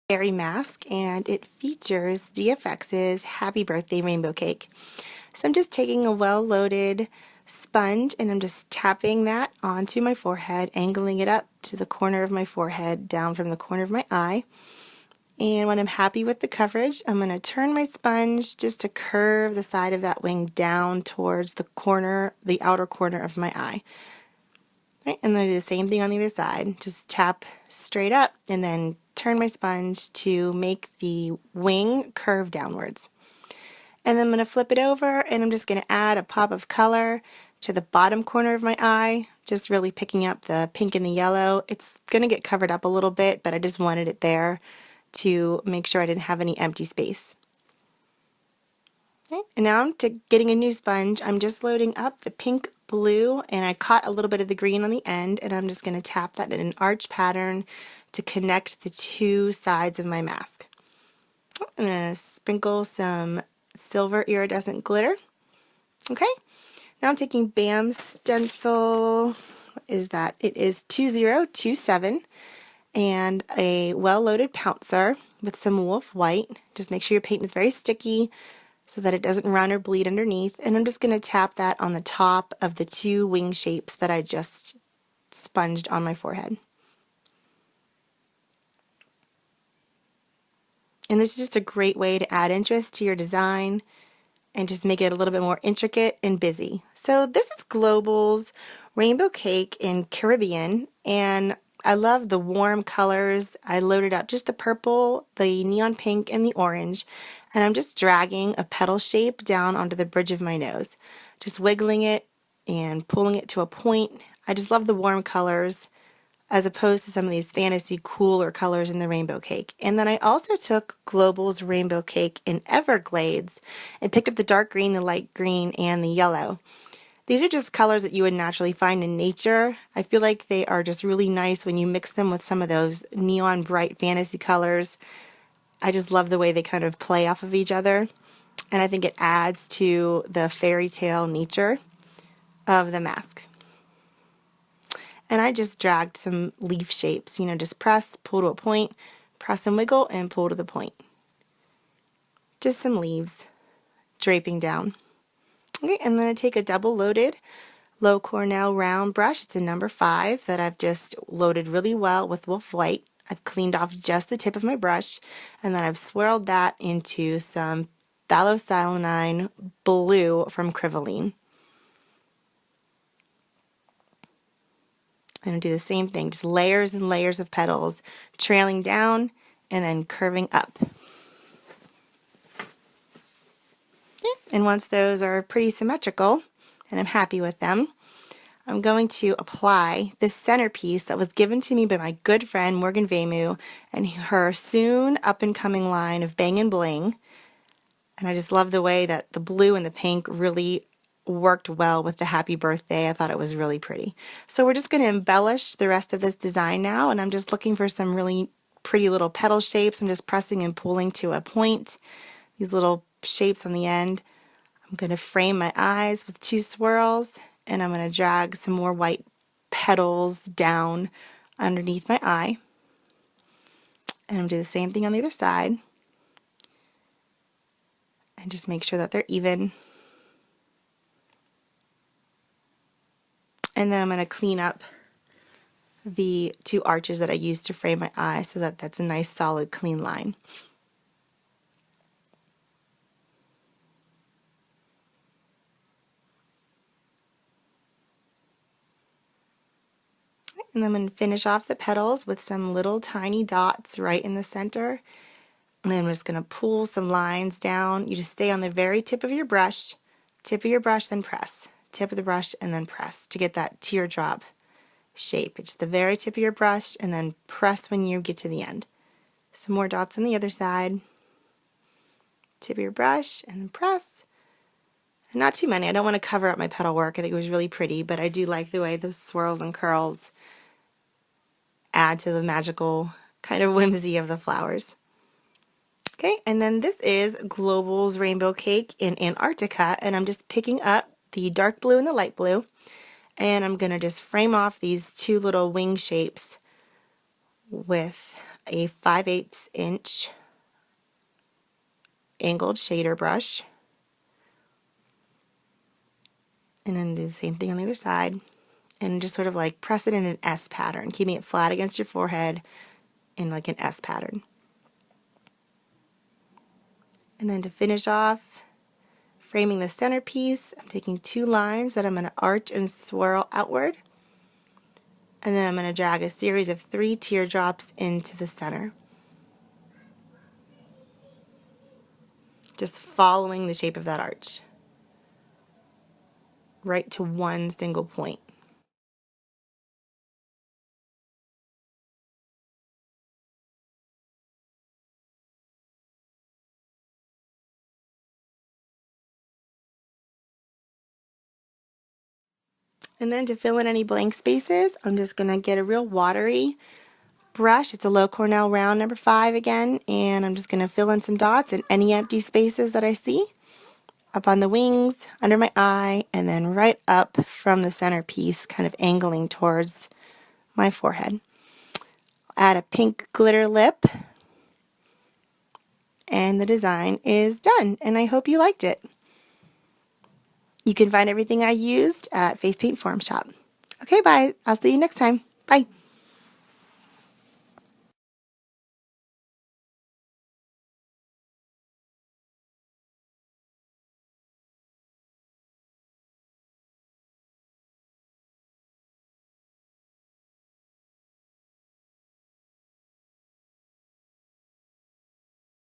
Fairy mask, and it features DFX's Happy Birthday Rainbow Cake. So I'm just taking a well-loaded sponge and I'm just tapping that onto my forehead, angling it up to the corner of my forehead, down from the corner of my eye. And when I'm happy with the coverage, I'm going to turn my sponge just to curve the side of that wing down towards the corner, the outer corner of my eye. Right, and then do the same thing on the other side. Just tap straight up and then turn my sponge to make the wing curve downwards. And then I'm going to flip it over and I'm just going to add a pop of color to the bottom corner of my eye, just really picking up the pink and the yellow. It's going to get covered up a little bit, but I just wanted it there to make sure I didn't have any empty space. Okay, and now getting a new sponge, I'm just loading up the pink, blue, and I caught a little bit of the green on the end, and I'm just going to tap that in an arch pattern to connect the two sides of my mask. I'm going to sprinkle some silver iridescent glitter. Okay, now I'm taking BAM stencil, what is that? It is 2027, and a well-loaded pouncer with some wolf white. Just make sure your paint is very sticky so that it doesn't run or bleed underneath. And I'm just going to tap that on the top of the two wing shapes that I just sponged on my forehead. And this is just a great way to add interest to your design and just make it a little bit more intricate and busy. So this is Global's Rainbow Cake in Caribbean, and I love the warm colors. I loaded up just the purple, the neon pink, and the orange, and I'm just dragging a petal shape down onto the bridge of my nose, just wiggling it and pulling it to a point. I just love the warm colors as opposed to some of these fantasy cooler colors in the rainbow cake. And then I also took Global's Rainbow Cake in Everglades and picked up the dark green, the light green, and the yellow. These are just colors that you would naturally find in nature. I feel like they are just really nice when you mix them with some of those neon bright fantasy colors. I just love the way they kind of play off of each other, and I think it adds to the fairy tale nature of the mask. And I just dragged some leaf shapes, just press, pull to a point, press and wiggle, and pull to the point. Just some leaves draping down. Okay, and then I take a double-loaded Low Cornell round brush. It's a number 5 that I've just loaded really well with wolf white. I've cleaned off just the tip of my brush, and then I've swirled that into some phthalocyanine blue from Crivoline. I'm going to do the same thing, just layers and layers of petals, trailing down and then curving up. And once those are pretty symmetrical, and I'm happy with them, I'm going to apply this centerpiece that was given to me by my good friend Morgan Vemu and her soon up-and-coming line of Bang and Bling. And I just love the way that the blue and the pink really worked well with the happy birthday. I thought it was really pretty. So we're just going to embellish the rest of this design now, and I'm just looking for some really pretty little petal shapes. I'm just pressing and pulling to a point, these little shapes on the end. I'm going to frame my eyes with 2 swirls, and I'm going to drag some more white petals down underneath my eye. And I'm going to do the same thing on the other side. And just make sure that they're even. And then I'm going to clean up the 2 arches that I used to frame my eye so that that's a nice solid clean line. And then I'm going to finish off the petals with some little tiny dots right in the center. And then I'm just going to pull some lines down. You just stay on the very tip of your brush, then press. Tip of the brush and then press to get that teardrop shape. It's the very tip of your brush and then press when you get to the end. Some more dots on the other side. Tip of your brush and then press. And not too many. I don't want to cover up my petal work. I think it was really pretty, but I do like the way those swirls and curls add to the magical kind of whimsy of the flowers. Okay, and then this is Global's Rainbow Cake in Antarctica, and I'm just picking up the dark blue and the light blue, and I'm going to just frame off these 2 little wing shapes with a 5/8 inch angled shader brush, and then do the same thing on the other side, and just sort of like press it in an S pattern, keeping it flat against your forehead in like an S pattern. And then to finish off, framing the centerpiece, I'm taking 2 lines that I'm going to arch and swirl outward, and then I'm going to drag a series of 3 teardrops into the center, just following the shape of that arch right to one single point. And then to fill in any blank spaces, I'm just going to get a real watery brush. It's a Low Cornell round number 5 again, and I'm just going to fill in some dots in any empty spaces that I see, up on the wings, under my eye, and then right up from the centerpiece, kind of angling towards my forehead. Add a pink glitter lip, and the design is done, and I hope you liked it. You can find everything I used at Face Paint Forum Shop. Okay, bye. I'll see you next time. Bye.